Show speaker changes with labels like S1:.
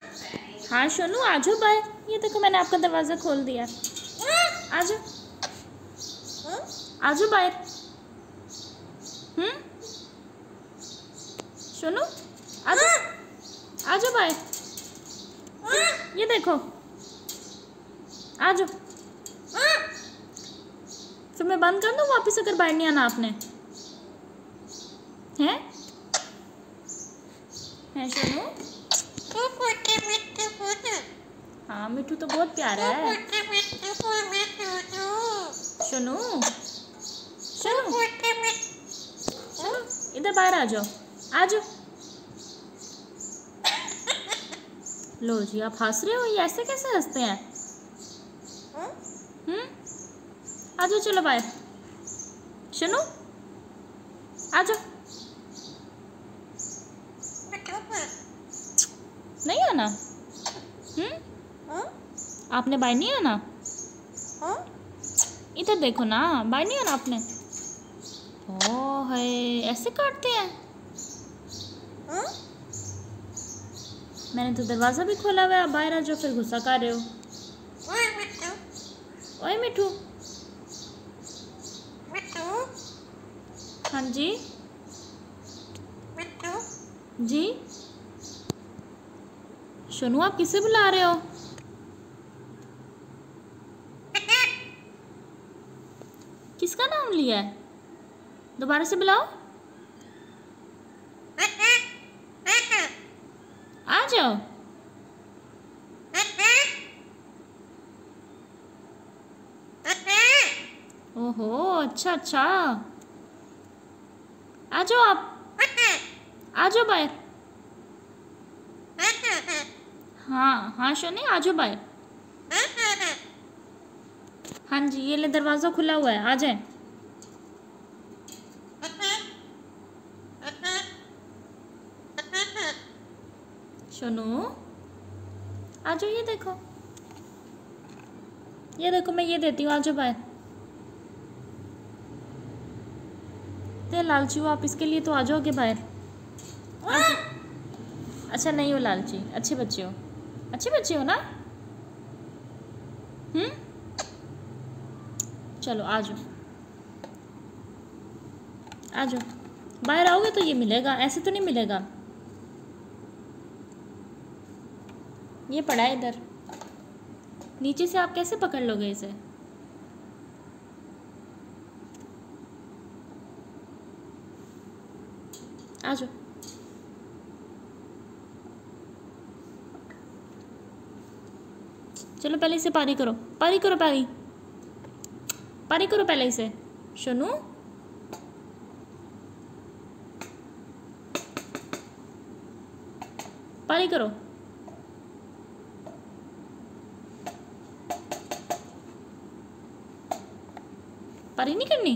S1: हाँ सोनू आ जाओ बाहर। ये देखो मैंने आपका दरवाज़ा खोल दिया। आ जाओ, आ जाओ बाहर। सोनू आ जाओ, आ जाओ बाहर। ये देखो, आ जाओ। फिर मैं बंद कर दूँ वापस अगर बाहर नहीं आना आपने? हैं हैं सोनू? हाँ मिठू तो बहुत प्यारा है। सोनू, सोनू, सोनू इधर बाहर आ जाओ, आ जाओ। लो जी, आप हंस रहे हो? ये ऐसे कैसे हंसते हैं? आ जाओ, चलो बाहर। सोनू आ जाओ। नहीं आना? आपने बाहर नहीं आना? इधर देखो ना, बाहर नहीं आना आपने? ओह है, ऐसे काटते हैं? मैंने तो दरवाज़ा भी खोला हुआ है, आप बाहर आ जाओ, फिर गुस्सा कर रहे हो। ओए मिठू। हाँ जी जी। सोनू आप किसे बुला रहे हो? किसका नाम लिया है? दोबारा से बुलाओ। आ जाओ। ओहो, अच्छा अच्छा, आ जाओ आप, आ जाओ बाहर। हाँ हाँ सोनी, आ जाओ बाहर। हाँ जी, ये ले दरवाज़ा खुला हुआ है, आ जाए। सोनू आ जाओ, ये देखो मैं ये देती हूँ, आ जाओ बाहर। ते लालची हो आप, इसके लिए तो आ जाओगे बाहर। अच्छा नहीं हो लालची, अच्छे बच्चे हो, अच्छे बच्चे हो ना? चलो आ जाओ, आ जाओ। बाहर आओगे तो ये मिलेगा, ऐसे तो नहीं मिलेगा। ये पड़ा है इधर, नीचे से आप कैसे पकड़ लोगे इसे? आ जाओ। चलो पहले इसे पारी करो, पारी करो, पारी पारी करो पहले इसे। सोनू पारी करो। पारी नहीं करनी?